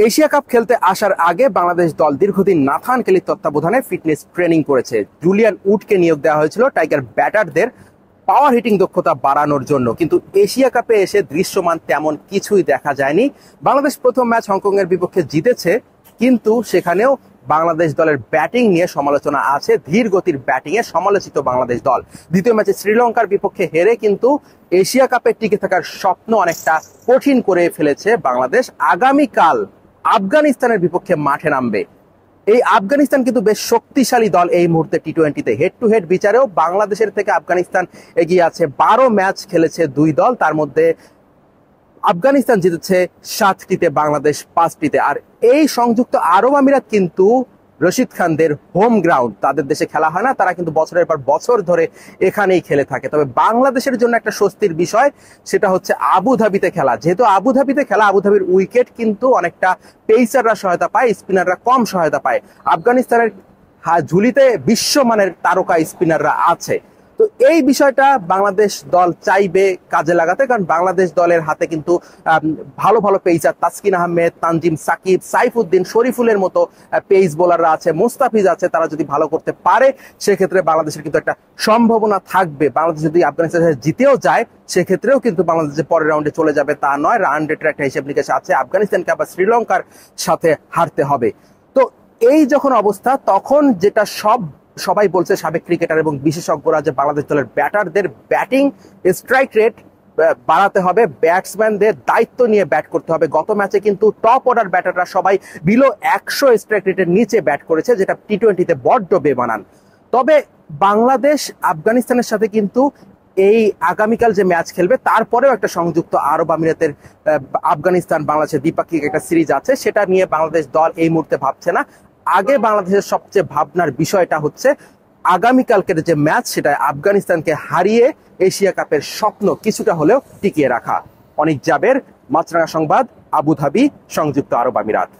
Asia cup খেলতে আসার আগে বাংলাদেশ দল দীর্ঘদিন নাথান কেলির তত্ত্বাবধানে ফিটনেস ট্রেনিং করেছে। জুলিয়ান উডকে নিয়োগ দেওয়া হয়েছিল টাইগার ব্যাটারদের পাওয়ার হিটিং দক্ষতা বাড়ানোর জন্য, কিন্তু এশিয়া কাপে এসে দৃশ্যমান তেমন কিছুই দেখা যায়নি। বাংলাদেশ প্রথম ম্যাচ হংকং এর বিপক্ষে জিতেছে, কিন্তু সেখানেও বাংলাদেশ দলের ব্যাটিং নিয়ে সমালোচনা আছে। ধীর গতির ব্যাটিং এ সমালোচিত বাংলাদেশ দল। দ্বিতীয় ম্যাচে শ্রীলঙ্কার বিপক্ষে হেরে কিন্তু এশিয়া কাপে টিকে থাকার স্বপ্ন অনেকটা কঠিন করে ফেলেছে বাংলাদেশ। আগামীকাল আফগানিস্তানের বিপক্ষে মাঠে নামবে। এই আফগানিস্তান কিন্তু বেশ শক্তিশালী দল এই মুহূর্তে টি-20-তে। হেড টু হেড বিচারেও বাংলাদেশের থেকে আফগানিস্তান এগিয়ে আছে। 12 ম্যাচ খেলেছে দুই দল, তার মধ্যে আফগানিস্তান জিতেছে 7টিতে, বাংলাদেশ 5টিতে। আর এই সংযুক্ত আরব আমিরাত কিন্তু রশিদ খানদের হোম গ্রাউন্ড, তাদের দেশে খেলা হয় না, তারা কিন্তু বছরের পর বছর ধরে এখানেই খেলে থাকে। তবে বাংলাদেশের জন্য একটা স্বস্তির বিষয়, সেটা হচ্ছে আবুধাবিতে খেলা। যেহেতু আবুধাবিতে খেলা, আবুধাবির উইকেট কিন্তু অনেকটা পেসাররা সহায়তা পায়, স্পিনাররা কম সহায়তা পায়। আফগানিস্তানের ঝুলিতে বিশ্বমানের তারকা স্পিনাররা আছে। তো এই বিষয়টা বাংলাদেশ দল চাইবে কাজে লাগাতে, কারণ বাংলাদেশ দলের হাতে কিন্তু ভালো ভালো পেসার তাসকিন আহমেদ, তানজিম সাকিব, সাইফুদ্দিন, শরীফুলের মতো পেস বোলাররা আছে, মুস্তাফিজ আছে। তারা যদি ভালো করতে পারে সেক্ষেত্রে বাংলাদেশের কিন্তু একটা সম্ভাবনা থাকবে। বাংলাদেশ যদি আফগানিস্তানের সাথে জিতেও যায় সেক্ষেত্রেও কিন্তু বাংলাদেশ যে পরের রাউন্ডে চলে যাবে তা নয়। রান রেটের একটা হিসেব নিকেশ আছে, আফগানিস্তানকে আবার শ্রীলঙ্কার সাথে হারতে হবে। তো এই যখন অবস্থা, তখন যেটা সবাই বলছে, সাবেক ক্রিকেটার এবং বিশেষজ্ঞরা, যে বাংলাদেশ দলের ব্যাটারদের ব্যাটিং স্ট্রাইক রেট বাড়াতে হবে, ব্যাটসম্যানদের দায়িত্ব নিয়ে ব্যাট করতে হবে। গত ম্যাচে কিন্তু টপ অর্ডার ব্যাটাররা সবাই বিলো 100 স্ট্রাইক রেটের নিচে ব্যাট করেছে, যেটা টি-20-তে বড্ড বেমানান। তবে বাংলাদেশ আফগানিস্তানের সাথে কিন্তু এই আগামীকাল যে ম্যাচ খেলবে তারপরেও একটা সংযুক্ত আরব আমিরাতের আফগানিস্তান বাংলাদেশের দ্বিপাক্ষিক একটা সিরিজ আছে, সেটা নিয়ে বাংলাদেশ দল এই মুহূর্তে ভাবছে না। আগে বাংলাদেশের সবচেয়ে ভাবনার বিষয়টা হচ্ছে আগামীকালকের যে ম্যাচ, সেটা আফগানিস্তানকে হারিয়ে এশিয়া কাপের স্বপ্ন কিছুটা হলেও টিকিয়ে রাখা। অনিক জাবের, মাছরাঙা সংবাদ, আবুধাবি, সংযুক্ত আরব আমিরাত।